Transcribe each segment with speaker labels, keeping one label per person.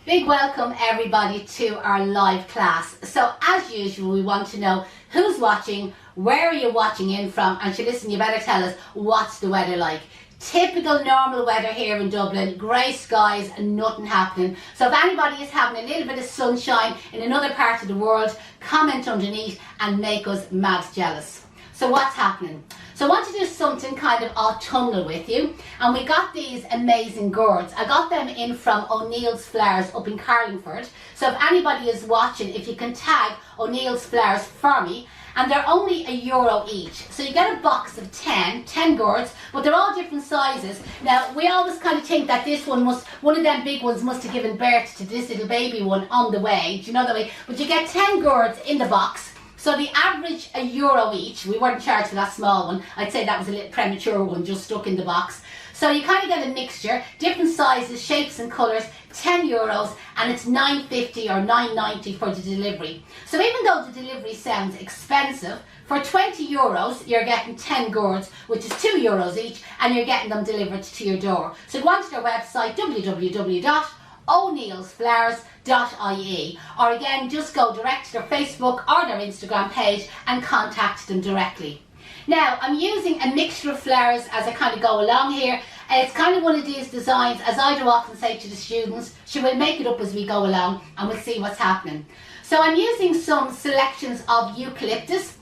Speaker 1: Big welcome everybody to our live class. So as usual, we want to know who's watching, where are you watching in from, and listen, you better tell us what's the weather like. Typical normal weather here in Dublin, grey skies and nothing happening. So if anybody is having a little bit of sunshine in another part of the world, comment underneath and make us mad jealous. So what's happening? So I want to do something kind of autumnal with you, and we got these amazing gourds. I got them in from O'Neill's Flowers up in Carlingford. So if anybody is watching, if you can tag O'Neill's Flowers for me, and they're only €1 each. So you get a box of 10 gourds, but they're all different sizes. Now we always kind of think that this one of them big ones must have given birth to this little baby one on the way. Do you know that way? But you get 10 gourds in the box. So the average €1 each. We weren't charged for that small one. I'd say that was a little premature one just stuck in the box. So you kind of get a mixture, different sizes, shapes and colours, €10, and it's £9.50 or £9.90 for the delivery. So even though the delivery sounds expensive, for €20 you're getting 10 gourds, which is €2 each, and you're getting them delivered to your door. So go onto their website, www.o'neillsflowers.ie, or again just go direct to their Facebook or their Instagram page and contact them directly. Now I'm using a mixture of flowers as I kind of go along here. It's kind of one of these designs, as I do often say to the students, we'll make it up as we go along and we'll see what's happening. So I'm using some selections of eucalyptus.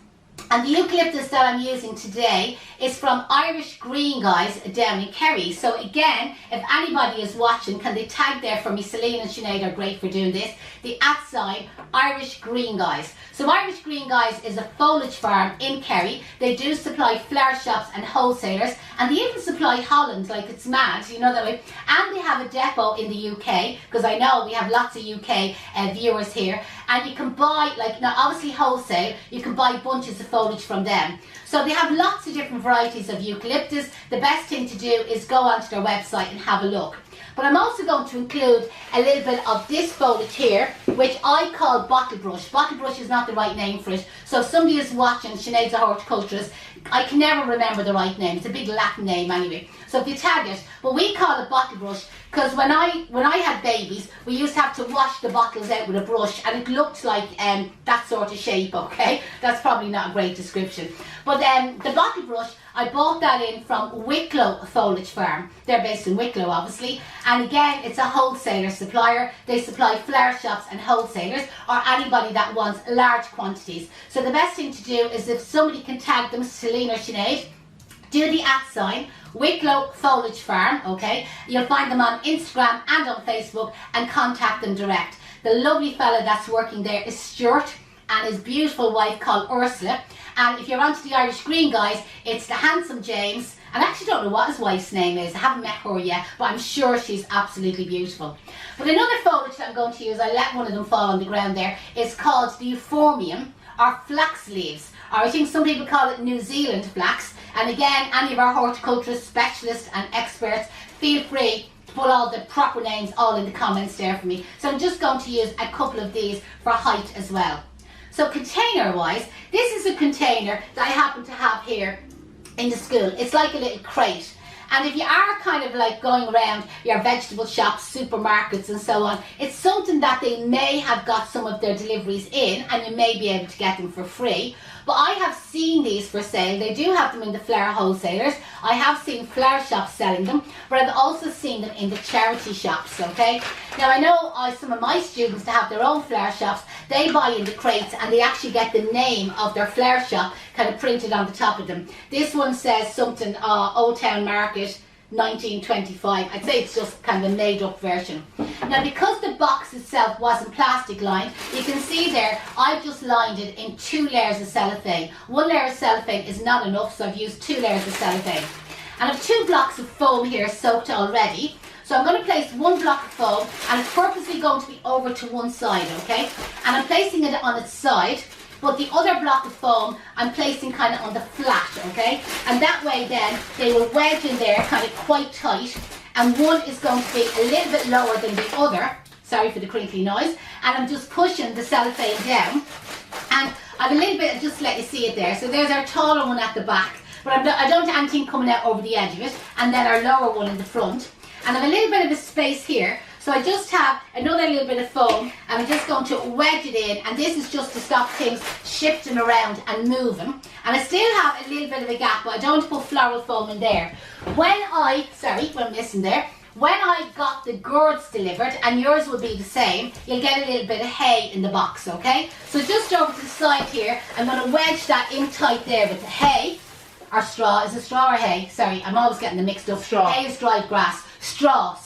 Speaker 1: And the eucalyptus that I'm using today is from Irish Green Guys down in Kerry. So again, if anybody is watching, can they tag there for me? Celine and Janette are great for doing this. The @ Irish Green Guys. So Irish Green Guys is a foliage farm in Kerry. They do supply flower shops and wholesalers, and they even supply Holland like it's mad, you know that way. And they have a depot in the UK, because I know we have lots of UK viewers here. And you can buy, like, now obviously wholesale, you can buy bunches of foliage from them. So they have lots of different varieties of eucalyptus. The best thing to do is go onto their website and have a look. But I'm also going to include a little bit of this foliage here, which I call bottle brush. Bottle brush is not the right name for it. So if somebody is watching, Sinead's a horticulturist, I can never remember the right name. It's a big Latin name anyway. So if you tag it, but we call it bottle brush because when I had babies, we used to have to wash the bottles out with a brush, and it looked like that sort of shape, okay? That's probably not a great description. But the bottle brush, I bought that in from Wicklow Foliage Farm. They're based in Wicklow, obviously. And again, it's a wholesaler supplier. They supply flower shops and wholesalers, or anybody that wants large quantities. So the best thing to do is, if somebody can tag them, Celine or Sinead, do the @ Wicklow Foliage Farm, okay? You'll find them on Instagram and on Facebook, and contact them direct. The lovely fella that's working there is Stuart, and his beautiful wife called Ursula. And if you're onto the Irish Green Guys, it's the handsome James. And I actually don't know what his wife's name is. I haven't met her yet, but I'm sure she's absolutely beautiful. But another foliage that I'm going to use, I let one of them fall on the ground there, is called the Euphormium, or flax leaves. Or I think some people call it New Zealand flax. And again, any of our horticulturists, specialists and experts, feel free to put all the proper names all in the comments there for me. So I'm just going to use a couple of these for height as well. So container wise, this is a container that I happen to have here in the school. It's like a little crate. And if you are kind of like going around your vegetable shops, supermarkets and so on, it's something that they may have got some of their deliveries in, and you may be able to get them for free. But I have seen these for sale. They do have them in the flower wholesalers. I have seen flower shops selling them, but I've also seen them in the charity shops, okay? Now I know some of my students that have their own flower shops, they buy in the crates and they actually get the name of their flower shop kind of printed on the top of them. This one says something, Old Town Market, 1925. I'd say it's just kind of a made up version. Now because the box itself wasn't plastic lined, you can see there I've just lined it in 2 layers of cellophane. 1 layer of cellophane is not enough, so I've used 2 layers of cellophane. And I've 2 blocks of foam here soaked already. So I'm going to place 1 block of foam, and it's purposely going to be over to one side, okay? And I'm placing it on its side. But the other block of foam I'm placing kind of on the flat, okay? And that way then they will wedge in there kind of quite tight, and one is going to be a little bit lower than the other. Sorry for the crinkly noise. And I'm just pushing the cellophane down, and I've a little bit, just to let you see it there. So there's our taller one at the back, but I don't have anything coming out over the edge of it, and then our lower one in the front. And I have a little bit of a space here, So I just have another little bit of foam, and I'm just going to wedge it in, and this is just to stop things shifting around and moving. And I still have a little bit of a gap, but I don't want to put floral foam in there. When I got the gourds delivered, and yours will be the same, you'll get a little bit of hay in the box, okay? So just over to the side here, I'm going to wedge that in tight there with the hay, or straw. Is it straw or hay? Sorry, I'm always getting them mixed up.
Speaker 2: Straw.
Speaker 1: Hay is dried grass. Straw,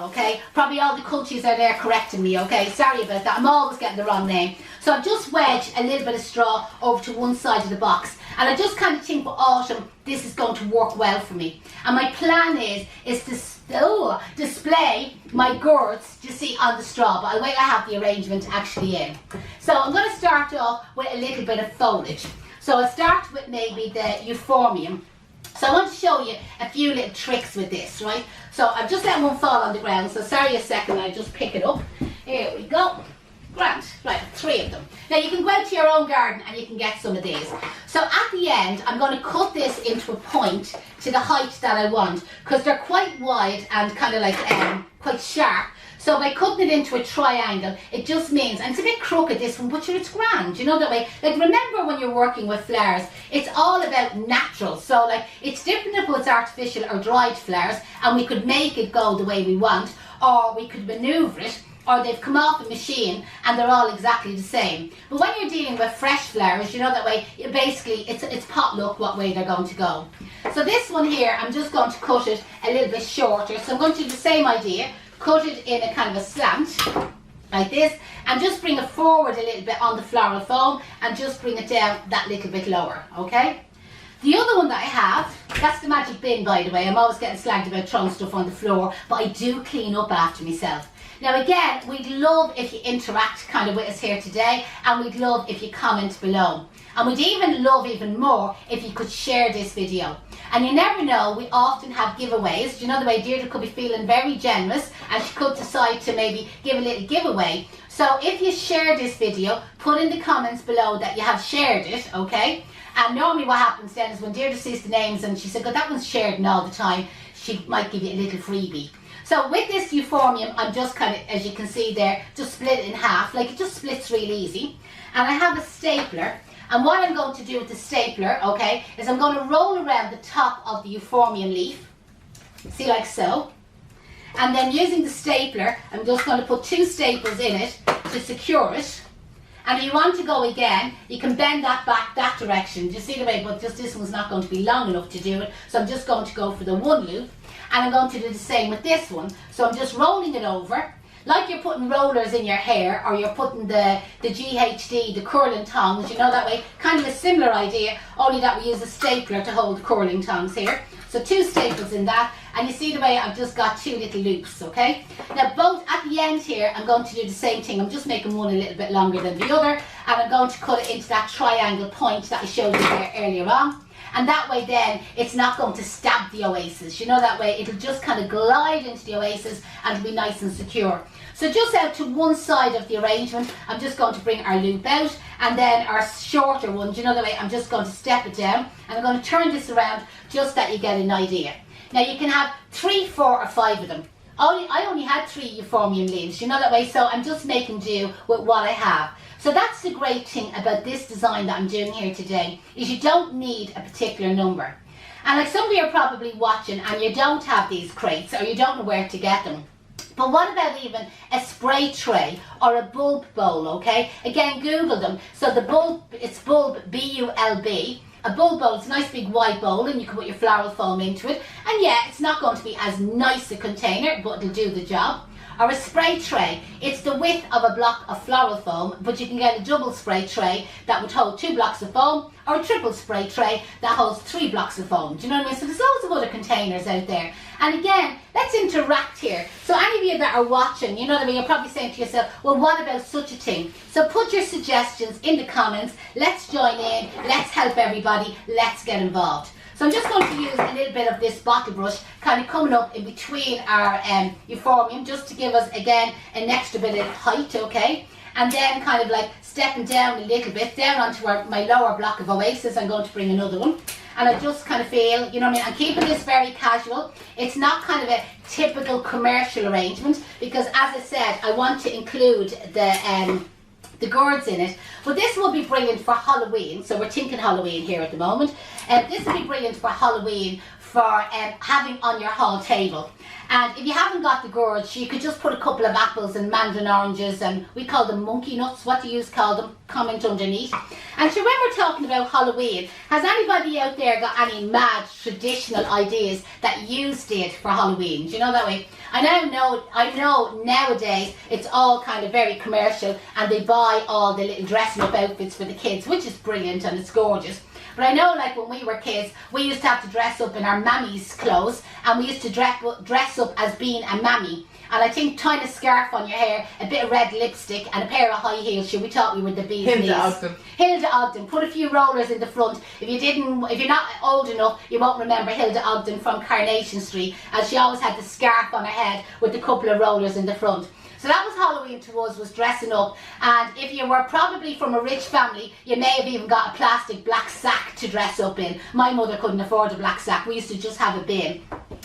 Speaker 1: okay? Probably all the cultures are there correcting me, okay? Sorry about that, I'm always getting the wrong name. So I've just wedged a little bit of straw over to one side of the box, and I just kind of think for autumn, this is going to work well for me. And my plan is to display my gourds, you see, on the straw, but I'll wait till I have the arrangement actually in. So I'm going to start off with a little bit of foliage. So I'll start with maybe the euphorbium. So I want to show you a few little tricks with this, right? So I've just let one fall on the ground, so sorry a second, I just pick it up. Here we go. Grand. Right, 3 of them. Now you can go out to your own garden and you can get some of these. So at the end, I'm going to cut this into a point to the height that I want, because they're quite wide and kind of like quite sharp. So by cutting it into a triangle, it just means, and it's a bit crooked this one, but sure, it's grand, you know, that way. Like, remember when you're working with flowers, it's all about natural. So like, it's different if it's artificial or dried flowers, and we could make it go the way we want, or we could maneuver it, or they've come off a machine and they're all exactly the same. But when you're dealing with fresh flowers, you know, that way, basically it's potluck what way they're going to go. So this one here, I'm just going to cut it a little bit shorter. So I'm going to do the same idea, cut it in a kind of a slant, like this, and just bring it forward a little bit on the floral foam, and just bring it down that little bit lower, okay? The other one that I have, that's the magic bin, by the way. I'm always getting slagged about throwing stuff on the floor, but I do clean up after myself. Now again, we'd love if you interact kind of with us here today, and we'd love if you comment below. And we'd even love even more if you could share this video. And you never know, we often have giveaways. You know, the way Deirdre could be feeling very generous and she could decide to maybe give a little giveaway. So if you share this video, put in the comments below that you have shared it, okay? And normally what happens then is when Deirdre sees the names and she said, "God, that one's shared all the time," she might give you a little freebie. So with this euphorbium, I'm just kind of, as you can see there, just split it in half. Like, it just splits real easy. And I have a stapler. And what I'm going to do with the stapler, okay, is I'm going to roll around the top of the euphorbium leaf. See, like so. And then using the stapler, I'm just going to put 2 staples in it to secure it. And if you want to go again, you can bend that back that direction. Do you see the way? But just this one's not going to be long enough to do it. So I'm just going to go for the 1 loop. And I'm going to do the same with this one. So I'm just rolling it over, like you're putting rollers in your hair, or you're putting the GHD, the curling tongs, you know, that way. Kind of a similar idea, only that we use a stapler to hold the curling tongs here. So 2 staples in that, and you see the way I've just got 2 little loops, okay? Now both at the end here, I'm going to do the same thing. I'm just making one a little bit longer than the other, and I'm going to cut it into that triangle point that I showed you there earlier on. And that way then, it's not going to stab the oasis. You know, that way it'll just kind of glide into the oasis and it'll be nice and secure. So just out to one side of the arrangement, I'm just going to bring our loop out, and then our shorter ones, you know, the way I'm just going to step it down, and I'm going to turn this around just that you get an idea. Now you can have 3, 4 or 5 of them. I only had 3 euphorbium leaves, you know, that way, so I'm just making do with what I have. So that's the great thing about this design that I'm doing here today, is you don't need a particular number. And like some of you are probably watching and you don't have these crates, or you don't know where to get them. But what about even a spray tray or a bulb bowl, okay? Again, Google them. So the bulb, it's bulb, B-U-L-B. A bulb bowl, it's a nice big wide bowl, and you can put your floral foam into it. And yeah, it's not going to be as nice a container, but it'll do the job. Or a spray tray, it's the width of a block of floral foam, but you can get a double spray tray that would hold 2 blocks of foam, or a triple spray tray that holds 3 blocks of foam. Do you know what I mean? So there's loads of other containers out there. And again, let's interact here. So any of you that are watching, you know what I mean, you're probably saying to yourself, well, what about such a thing? So put your suggestions in the comments. Let's join in. Let's help everybody. Let's get involved. So I'm just going to use a little bit of this bottle brush, kind of coming up in between our euphorbium, just to give us, again, an extra bit of height, okay? And then kind of like stepping down a little bit, down onto my lower block of oasis. I'm going to bring another one. and I just kind of feel, you know what I mean, I'm keeping this very casual. It's not kind of a typical commercial arrangement, because as I said, I want to include the gourds in it. But this will be brilliant for Halloween, so we're thinking Halloween here at the moment. This will be brilliant for Halloween for having on your hall table. And if you haven't got the gourds, you could just put a couple of apples and mandarin oranges, and we call them monkey nuts. What do you call them? Comment underneath. And so when we're talking about Halloween, has anybody out there got any mad traditional ideas that you did for Halloween? Do you know that way? I know nowadays it's all kind of very commercial, and they buy all the little dressing up outfits for the kids, which is brilliant and it's gorgeous. But I know, like, when we were kids, we used to have to dress up in our mammy's clothes, and we used to dress up as being a mammy. And I think tying a scarf on your hair, a bit of red lipstick, and a pair of high heels, we thought we were the bee's knees. Hilda Ogden. Put a few rollers in the front. If you're not old enough, you won't remember Hilda Ogden from Carnation Street, as she always had the scarf on her head with a couple of rollers in the front. So that was Halloween to us, was dressing up. And if you were probably from a rich family, you may have even got a plastic black sack to dress up in. My mother couldn't afford a black sack. We used to just have a bin.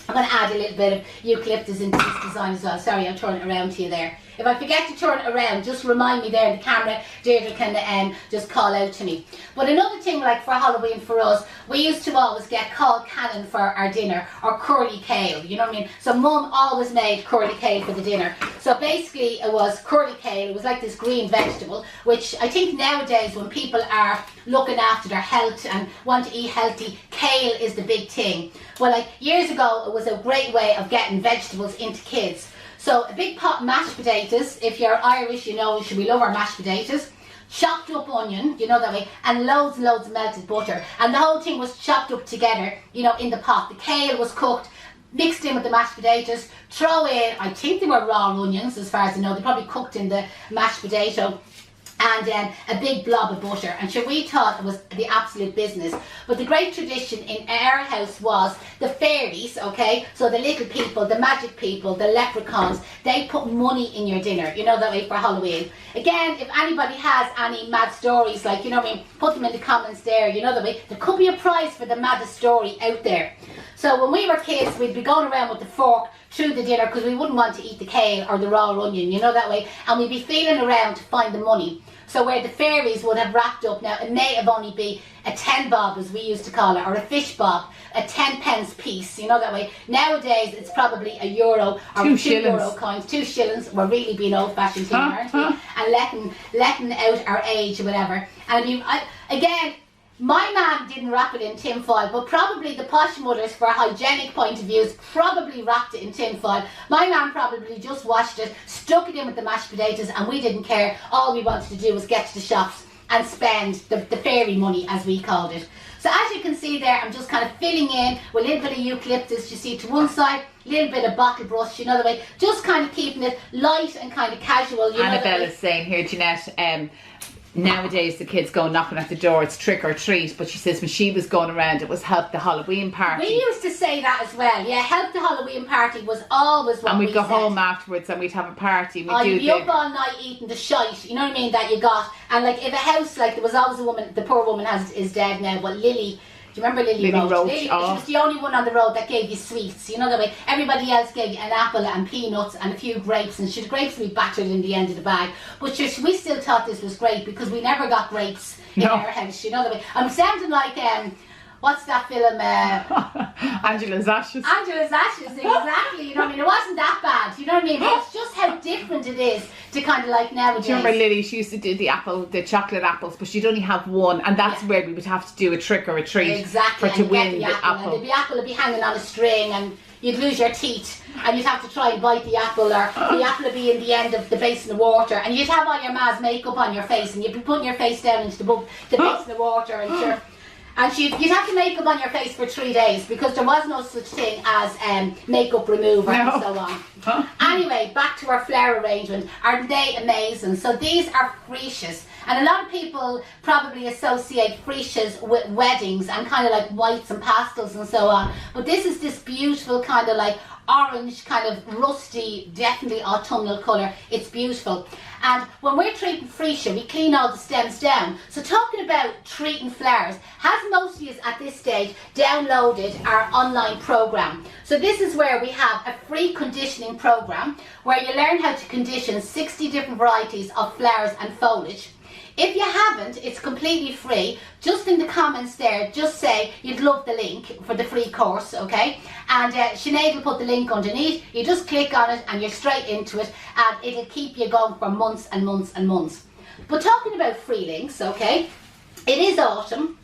Speaker 1: I'm going to add a little bit of eucalyptus into this design as well. Sorry, I'll turn it around to you there. If I forget to turn it around, just remind me there in the camera. Deirdre can just call out to me. But another thing, like for Halloween for us, we used to always get called cannon for our dinner, or curly kale, you know what I mean? So Mum always made curly kale for the dinner. So basically it was curly kale. It was like this green vegetable, which I think nowadays when people are looking after their health and want to eat healthy, kale is the big thing. Well, like years ago, it was a great way of getting vegetables into kids. So a big pot of mashed potatoes. If you're Irish, you know we love our mashed potatoes. Chopped up onion, you know that way, and loads and loads of melted butter. And the whole thing was chopped up together, you know, in the pot. The kale was cooked, mixed in with the mashed potatoes. Throw in, I think they were raw onions as far as I know. They probably cooked in the mashed potato. And a big blob of butter. And sure, we thought it was the absolute business. But the great tradition in our house was the fairies, okay? So the little people, the magic people, the leprechauns, they put money in your dinner, you know, that way for Halloween. Again, if anybody has any mad stories, like, you know what I mean, put them in the comments there, you know, that way. There could be a prize for the maddest story out there. So when we were kids, we'd be going around with the fork through the dinner, because we wouldn't want to eat the kale or the raw onion, you know, that way. And we'd be feeling around to find the money. So where the fairies would have wrapped up, now it may have only be a 10 bob, as we used to call it, or a fish bob, a 10 pence piece, you know, that way. Nowadays it's probably €1 or €2 coins, 2 shillings. We're really being old fashioned here, aren't we? And letting out our age or whatever. And I mean, again, my mum didn't wrap it in tin foil, but probably the posh mothers, for a hygienic point of view, probably wrapped it in tin foil. My mum probably just washed it, stuck it in with the mashed potatoes, and we didn't care. All we wanted to do was get to the shops and spend the fairy money, as we called it. So as you can see there, I'm just kind of filling in with a little bit of eucalyptus, you see, to one side, a little bit of bottle brush, you know the way, just kind of keeping it light and kind of casual. You
Speaker 2: Annabelle is saying here, Janette, nowadays the kids go knocking at the door, it's trick or treat, but she says when she was going around it was help the Halloween party.
Speaker 1: We used to say that as well, yeah, help the Halloween party was always what we said.
Speaker 2: And we'd go home afterwards and we'd have a party.
Speaker 1: You'd be up all night eating the shite, you know what I mean, that you got. And like if a house, like there was always a woman, the poor woman is dead now, but Lily, do you remember Lily Roach? Lily, she was the only one on the road that gave you sweets, you know that way. Everybody else gave you an apple and peanuts and a few grapes, and the grapes would be battered in the end of the bag. But we still thought this was great because we never got grapes in our house, you know that way. I'm sounding like, what's that film?
Speaker 2: Angela's Ashes.
Speaker 1: Angela's Ashes, exactly. You know what I mean? It wasn't that bad, you know what I mean? But it's just how different it is to kind of like nowadays.
Speaker 2: Do you remember Lily? She used to do the chocolate apples, but she'd only have one, and that's where we would have to do a trick or a treat.
Speaker 1: Exactly.
Speaker 2: To win the apple.
Speaker 1: And the apple would be hanging on a string, and you'd lose your teeth, and you'd have to try and bite the apple, or the apple would be in the end of the basin of water, and you'd have all your ma's makeup on your face, and you'd be putting your face down into the basin of water, and sure. And you'd have to makeup on your face for 3 days because there was no such thing as makeup remover and so on. Anyway, back to our flower arrangement. Aren't they amazing? So these are freesias. And a lot of people probably associate freesias with weddings and kind of like whites and pastels and so on. But this is this beautiful kind of like orange, kind of rusty, definitely autumnal colour. It's beautiful. And when we're treating freesia, we clean all the stems down. So talking about treating flowers, has most of you at this stage downloaded our online program? So this is where we have a free conditioning program where you learn how to condition 60 different varieties of flowers and foliage. If you haven't, it's completely free. Just in the comments there, just say you'd love the link for the free course, okay? And Sinead will put the link underneath. You just click on it and you're straight into it, and it'll keep you going for months and months and months. But talking about free links, okay? It is autumn.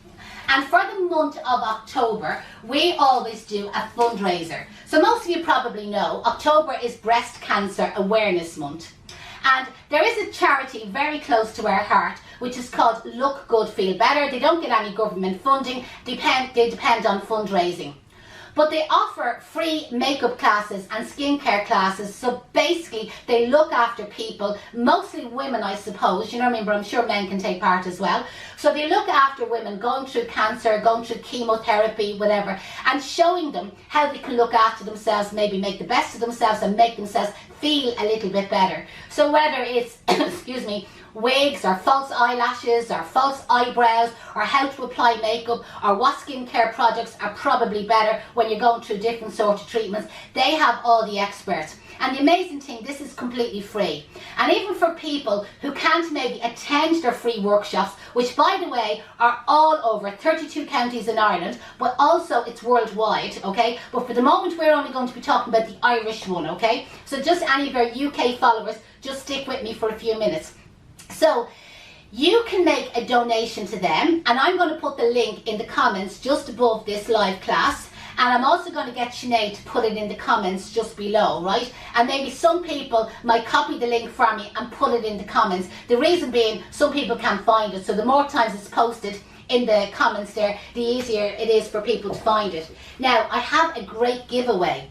Speaker 1: And for the month of October, we always do a fundraiser. So most of you probably know, October is Breast Cancer Awareness Month. And there is a charity very close to our heart, which is called Look Good Feel Better. They don't get any government funding, they depend on fundraising. But they offer free makeup classes and skincare classes. So basically, they look after people, mostly women, I suppose. You know what I mean? But I'm sure men can take part as well. So they look after women going through cancer, going through chemotherapy, whatever, and showing them how they can look after themselves, maybe make the best of themselves and make themselves feel a little bit better. So whether it's, excuse me, wigs or false eyelashes or false eyebrows or how to apply makeup or what skincare products are probably better when you're going through different sorts of treatments, they have all the experts. And the amazing thing, this is completely free. And even for people who can't maybe attend their free workshops, which by the way are all over 32 counties in Ireland, but also it's worldwide, okay? But for the moment we're only going to be talking about the Irish one, okay? So just any of our UK followers, just stick with me for a few minutes. So you can make a donation to them, and I'm going to put the link in the comments just above this live class. And I'm also going to get Sinead to put it in the comments just below, right? And maybe some people might copy the link for me and put it in the comments. The reason being, some people can't find it. So the more times it's posted in the comments there, the easier it is for people to find it. Now, I have a great giveaway.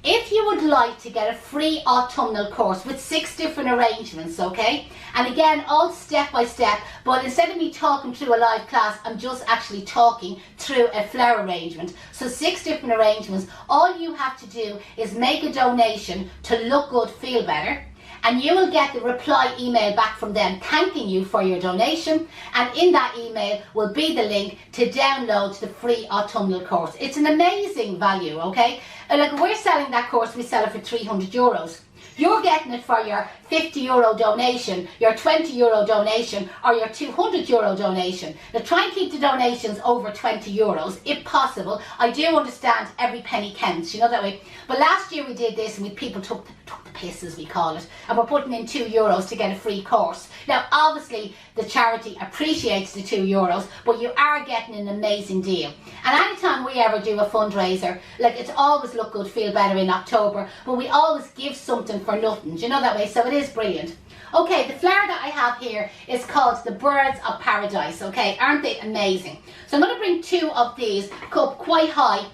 Speaker 1: If you would like to get a free autumnal course with 6 different arrangements, okay? And again, all step by step, but instead of me talking through a live class, I'm just actually talking through a flower arrangement. So 6 different arrangements. All you have to do is make a donation to Look Good Feel Better, and you will get the reply email back from them thanking you for your donation, and in that email will be the link to download the free autumnal course. It's an amazing value, okay? Like we're selling that course, we sell it for €300. You're getting it for your €50 donation, your €20 donation, or your €200 donation. Now try and keep the donations over €20 if possible. I do understand every penny counts, you know that way. But last year we did this and people took the piss, as we call it, and we're putting in €2 to get a free course. Now obviously the charity appreciates the €2, but you are getting an amazing deal. And anytime we ever do a fundraiser, like it's always Look Good Feel Better in October, but we always give something for nothing, do you know that way? So it is brilliant. Okay, the flower that I have here is called the Birds of Paradise, okay? Aren't they amazing? So I'm going to bring 2 of these up quite high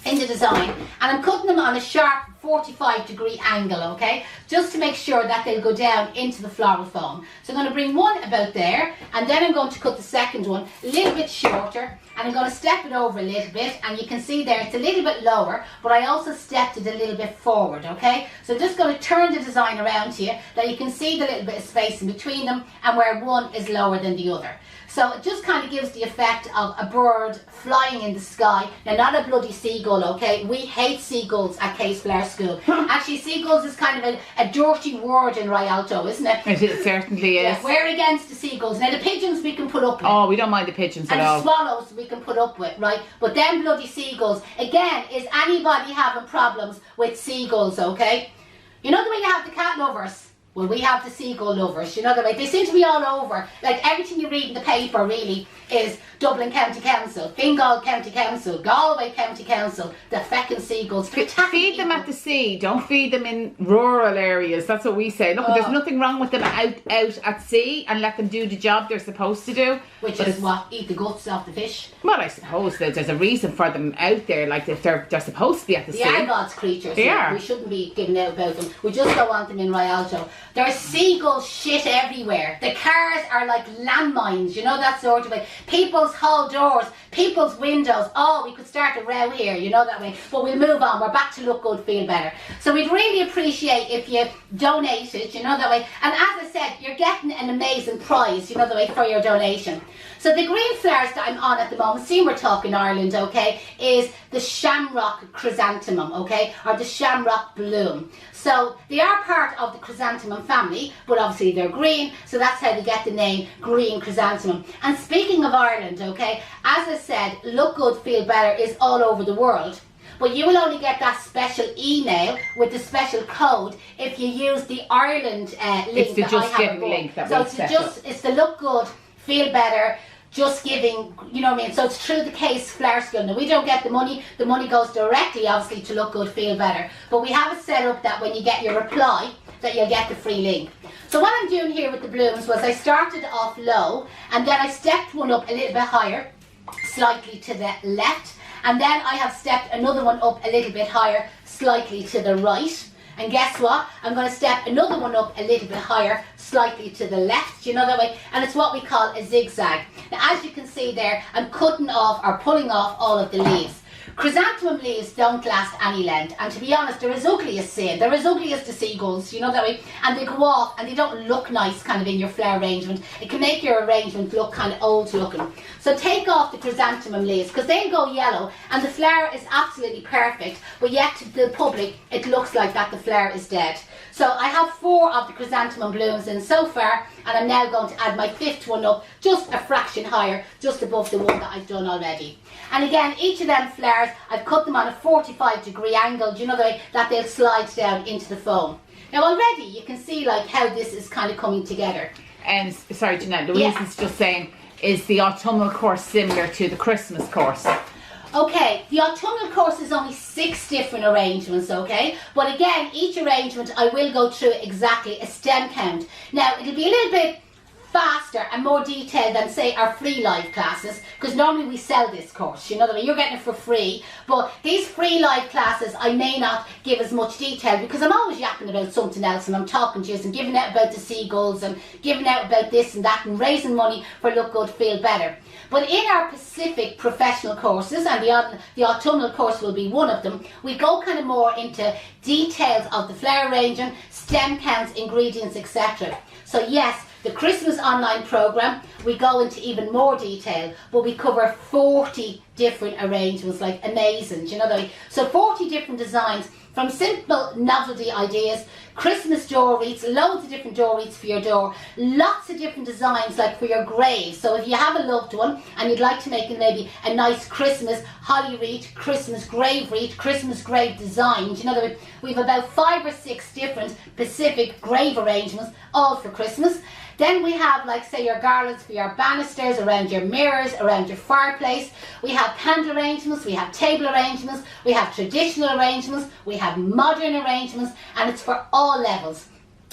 Speaker 1: in the design, and I'm cutting them on a sharp 45-degree angle, okay, just to make sure that they'll go down into the floral foam. So I'm going to bring one about there, and then I'm going to cut the second one a little bit shorter, and I'm going to step it over a little bit, and you can see there it's a little bit lower, but I also stepped it a little bit forward, okay? So I'm just going to turn the design around here, that you can see the little bit of space in between them, and where one is lower than the other. So it just kind of gives the effect of a bird flying in the sky. Now, not a bloody seagull, okay? We hate seagulls at Case Flower School. Actually, seagulls is kind of a dirty word in Rialto, isn't it?
Speaker 2: It certainly is.
Speaker 1: Yeah, we're against the seagulls. Now, the pigeons we can put up with.
Speaker 2: Oh, we don't mind the pigeons at all.
Speaker 1: And the swallows we can put up with, right? But them bloody seagulls, again, is anybody having problems with seagulls, okay? You know the way you have the cat lovers? Well, we have the seagull lovers, you know the way. They seem to be all over. Like everything you read in the paper really is Dublin County Council, Fingal County Council, Galway County Council, the feckin' seagulls.
Speaker 2: Feed them at the sea, don't feed them in rural areas. That's what we say. Look, there's nothing wrong with them out at sea, and let them do the job they're supposed to do.
Speaker 1: Which is what? Eat the guts off the fish?
Speaker 2: Well, I suppose that there's a reason for them out there, like if they're supposed to be at the sea.
Speaker 1: They are God's creatures.
Speaker 2: They are.
Speaker 1: We shouldn't be giving out about them. We just don't want them in Rialto. There's seagull shit everywhere. The cars are like landmines, you know, that sort of way. People's hall doors, people's windows. Oh, we could start a row here, you know, that way. But we'll move on. We're back to look good, feel better. So we'd really appreciate if you donated, you know, that way. And as I said, you're getting an amazing prize, you know, the way, for your donation. So the green flowers that I'm on at the moment, seeing we're talking Ireland, okay, is the shamrock chrysanthemum, okay, or the shamrock bloom. So they are part of the chrysanthemum family, but obviously they're green, so that's how they get the name green chrysanthemum. And speaking of Ireland, okay, as I said, Look Good, Feel Better is all over the world. But you will only get that special email with the special code if you use the Ireland link.
Speaker 2: It's the Just Giving link that we set up.
Speaker 1: It's the Look Good, Feel Better, Just Giving, you know what I mean? So it's through the Case Flower School. Now we don't get the money goes directly obviously to Look Good, Feel Better. But we have it set up that when you get your reply, that you'll get the free link. So what I'm doing here with the blooms was I started off low and then I stepped one up a little bit higher, slightly to the left. And then I have stepped another one up a little bit higher, slightly to the right. And guess what? I'm going to step another one up a little bit higher, slightly to the left, you know that way? And it's what we call a zigzag. Now as you can see there, I'm cutting off or pulling off all of the leaves. Chrysanthemum leaves don't last any length, and to be honest, they're as ugly as sin. They're as ugly as the seagulls, you know that way? And they go off and they don't look nice kind of in your flower arrangement. It can make your arrangement look kind of old looking. So take off the chrysanthemum leaves because they'll go yellow and the flower is absolutely perfect, but yet to the public it looks like that the flower is dead. So I have 4 of the chrysanthemum blooms in so far, and I'm now going to add my 5th one up just a fraction higher, just above the one that I've done already. And again, each of them flowers, I've cut them on a 45-degree angle, you know, the way that they'll slide down into the foam. Now already you can see like how this is kind of coming together.
Speaker 2: And sorry Janette, Louise is just saying, is the autumnal course similar to the Christmas course?
Speaker 1: Okay, the autumnal course is only 6 different arrangements, okay? But again, each arrangement I will go through exactly a stem count. Now, it'll be a little bit faster and more detailed than say our free live classes, because normally we sell this course, you know, you're getting it for free. But these free live classes I may not give as much detail because I'm always yapping about something else and I'm talking to you and giving out about the seagulls and giving out about this and that and raising money for Look Good, Feel Better. But in our Pacific professional courses, and the autumnal course will be one of them, we go kind of more into details of the flower arranging, stem counts, ingredients, etc. So yes, the Christmas online program, we go into even more detail, but we cover 40 different arrangements, like amazing, you know, so 40 different designs, from simple novelty ideas, Christmas door wreaths, loads of different door wreaths for your door, lots of different designs like for your grave. So if you have a loved one and you'd like to make maybe a nice Christmas holly wreath, Christmas grave designs, you know, we've about 5 or 6 different Pacific grave arrangements, all for Christmas. Then we have, like, say, your garlands for your banisters, around your mirrors, around your fireplace. We have candle arrangements, we have table arrangements, we have traditional arrangements, we have modern arrangements, and it's for all levels.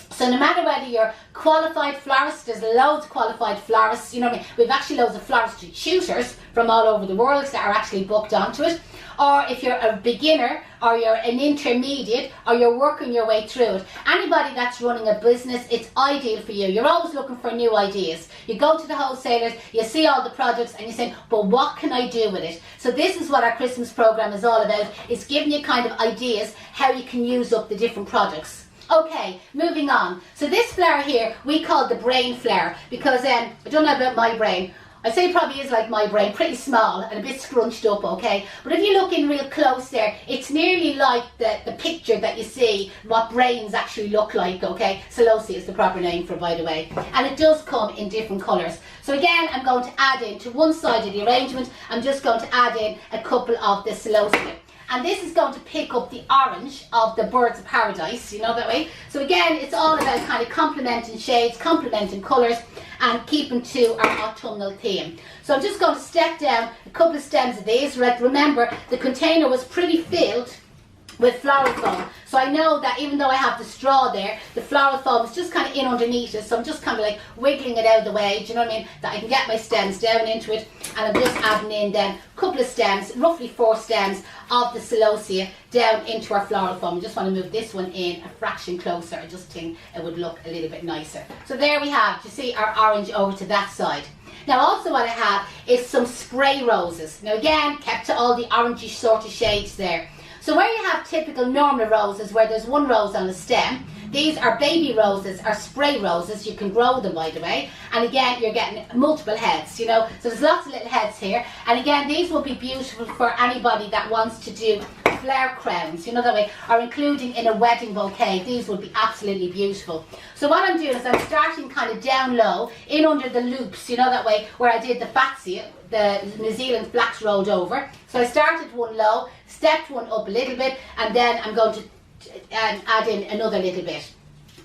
Speaker 1: So no matter whether you're qualified florists, there's loads of qualified florists, you know what I mean? We've actually loads of floristry tutors from all over the world that are actually booked onto it. Or if you're a beginner, or you're an intermediate, or you're working your way through it. Anybody that's running a business, it's ideal for you. You're always looking for new ideas. You go to the wholesalers, you see all the products, and you say, but what can I do with it? So this is what our Christmas program is all about. It's giving you kind of ideas how you can use up the different products. Okay, moving on. So this flower here, we call the brain flower, because I don't know about my brain. I'd say it probably is like my brain, pretty small and a bit scrunched up, okay? But if you look in real close there, it's nearly like the picture that you see, what brains actually look like, okay? Celosia is the proper name for it, by the way. And it does come in different colours. So again, I'm going to add in to one side of the arrangement, I'm just going to add in a couple of the celosia. And this is going to pick up the orange of the birds of paradise, you know that way? So again, it's all about kind of complementing shades, complementing colours, and keeping to our autumnal theme. So I'm just going to step down a couple of stems of these. Remember, the container was pretty filled with floral foam. So I know that even though I have the straw there, the floral foam is just kind of in underneath it. So I'm just kind of like wiggling it out of the way, do you know what I mean? That I can get my stems down into it, and I'm just adding in then a couple of stems, roughly 4 stems of the celosia down into our floral foam. I just want to move this one in a fraction closer. I just think it would look a little bit nicer. So there we have, you see our orange over to that side. Now also what I have is some spray roses. Now again, kept to all the orangey sort of shades there. So where you have typical normal roses where there's one rose on the stem, these are baby roses or spray roses. You can grow them, by the way. And again, you're getting multiple heads, you know. So there's lots of little heads here. And again, these will be beautiful for anybody that wants to do flower crowns, you know, that way, or including in a wedding bouquet. These would be absolutely beautiful. So what I'm doing is I'm starting kind of down low, in under the loops, you know, that way, where I did the fatsia, the New Zealand flax rolled over. So I started one low, stepped one up a little bit, and then I'm going to add in another little bit.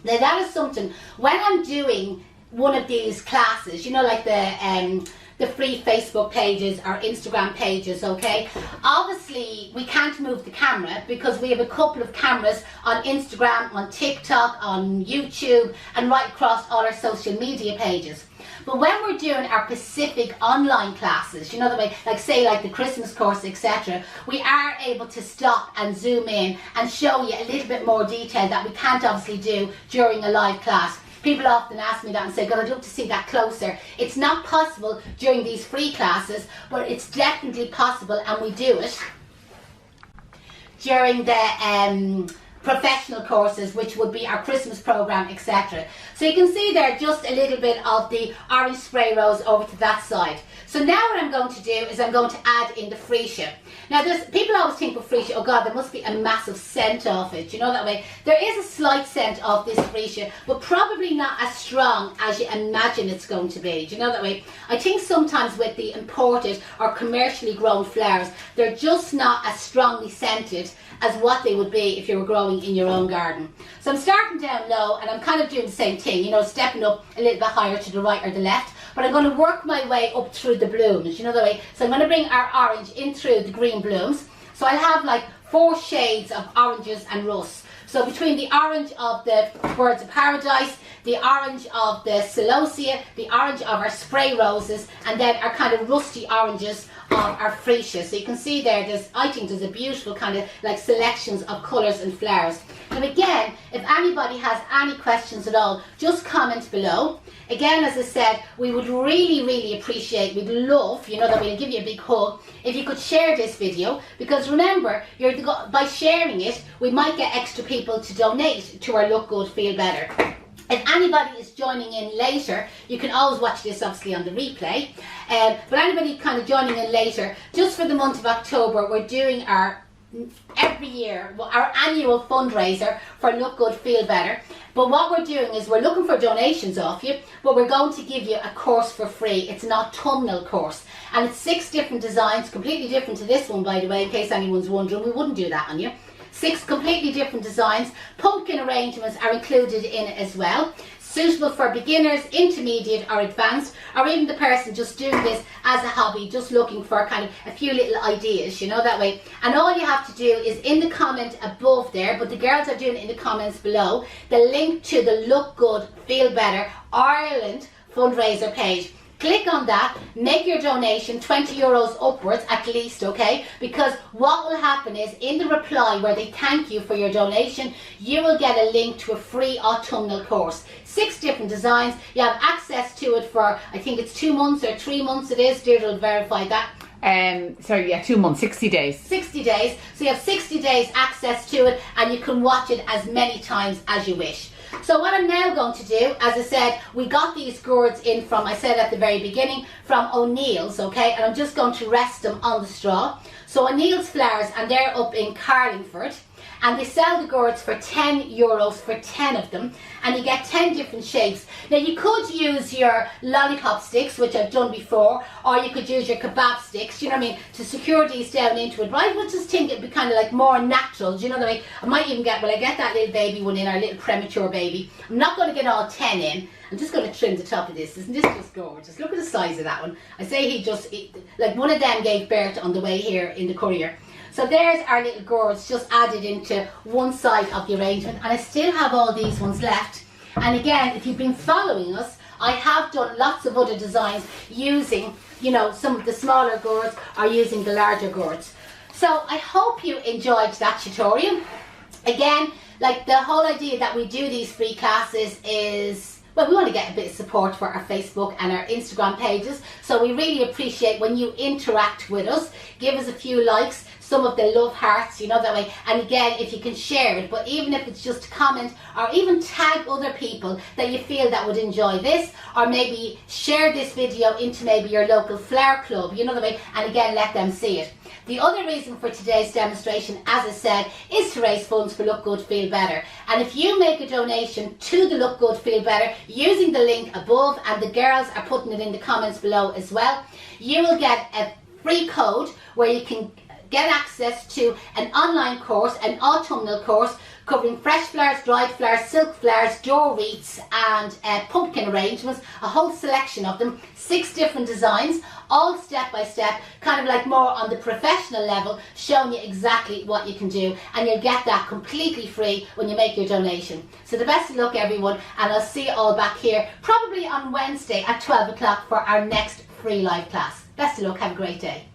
Speaker 1: Now that is something, when I'm doing one of these classes, you know, like the free Facebook pages or Instagram pages, okay, obviously we can't move the camera because we have a couple of cameras on Instagram, on TikTok, on YouTube, and right across all our social media pages. But when we're doing our specific online classes, you know, the way, like say like the Christmas course, etc., we are able to stop and zoom in and show you a little bit more detail that we can't obviously do during a live class. People often ask me that and say, God, I'd love to see that closer. It's not possible during these free classes, but it's definitely possible, and we do it during the professional courses, which would be our Christmas program, etc. So you can see there just a little bit of the orange spray rose over to that side. So now what I'm going to do is I'm going to add in the freesia. Now there's people always think with freesia, oh God, there must be a massive scent of it, you know, that way. There is a slight scent of this freesia, but probably not as strong as you imagine it's going to be, do you know, that way. I think sometimes with the imported or commercially grown flowers, they're just not as strongly scented as what they would be if you were growing in your own garden. So I'm starting down low, and I'm kind of doing the same thing, you know, stepping up a little bit higher to the right or the left, but I'm going to work my way up through the blooms, you know, the way. So I'm going to bring our orange in through the green blooms. So I'll have like 4 shades of oranges and rust. So between the orange of the Birds of Paradise, the orange of the celosia, the orange of our spray roses, and then our kind of rusty oranges of our freesia. So you can see there, I think there's a beautiful kind of like selections of colours and flowers. And again, if anybody has any questions at all, just comment below. Again, as I said, we would really, really appreciate, we'd love, you know, that we'll give you a big hug if you could share this video, because remember, by sharing it, we might get extra people to donate to our Look Good, Feel Better. If anybody is joining in later, you can always watch this obviously on the replay, but anybody kind of joining in later, just for the month of October, we're doing our every year our annual fundraiser for Look Good, Feel Better. But what we're doing is we're looking for donations off you, but we're going to give you a course for free. It's an autumnal course, and it's 6 different designs, completely different to this one, by the way, in case anyone's wondering. We wouldn't do that on you. 6 completely different designs. Pumpkin arrangements are included in it as well. Suitable for beginners, intermediate or advanced, or even the person just doing this as a hobby, just looking for kind of a few little ideas, you know, that way. And all you have to do is in the comment above there, but the girls are doing it in the comments below, the link to the Look Good, Feel Better Ireland fundraiser page. Click on that, make your donation, €20 upwards at least, okay? Because what will happen is in the reply where they thank you for your donation, you will get a link to a free autumnal course. 6 different designs. You have access to it for, I think it's 2 months or 3 months it is. Deirdre will verify that.
Speaker 2: 2 months, 60 days.
Speaker 1: 60 days. So you have 60 days access to it, and you can watch it as many times as you wish. So what I'm now going to do, as I said, we got these gourds in from, I said at the very beginning, from O'Neill's, okay? And I'm just going to rest them on the straw. So O'Neill's Flowers, and they're up in Carlingford. And they sell the gourds for €10 for 10 of them, and you get 10 different shapes. Now you could use your lollipop sticks, which I've done before, or you could use your kebab sticks, you know what I mean, to secure these down into it. But I would just think it'd be kind of like more natural, do you know what I mean? I might even get, well, I get that little baby one in, our little premature baby. I'm not going to get all 10 in. I'm just going to trim the top of this. Isn't this just gorgeous? Look at the size of that one. I say like one of them gave birth on the way here in the courier. So there's our little gourds just added into one side of the arrangement, and I still have all these ones left. And again, if you've been following us, I have done lots of other designs using, you know, some of the smaller gourds or using the larger gourds. So I hope you enjoyed that tutorial. Again, like the whole idea that we do these free classes is, well, we want to get a bit of support for our Facebook and our Instagram pages. So we really appreciate when you interact with us. Give us a few likes, some of the love hearts, you know, that way. And again, if you can share it, but even if it's just a comment or even tag other people that you feel that would enjoy this, or maybe share this video into maybe your local flower club, you know, that way. And again, let them see it. The other reason for today's demonstration, as I said, is to raise funds for Look Good, Feel Better. And if you make a donation to the Look Good, Feel Better using the link above, and the girls are putting it in the comments below as well, you will get a free code where you can get access to an online course, an autumnal course, covering fresh flowers, dried flowers, silk flowers, door wreaths and pumpkin arrangements, a whole selection of them, 6 different designs, all step by step, kind of like more on the professional level, showing you exactly what you can do, and you'll get that completely free when you make your donation. So the best of luck, everyone, and I'll see you all back here probably on Wednesday at 12 o'clock for our next free live class. Best of luck, have a great day.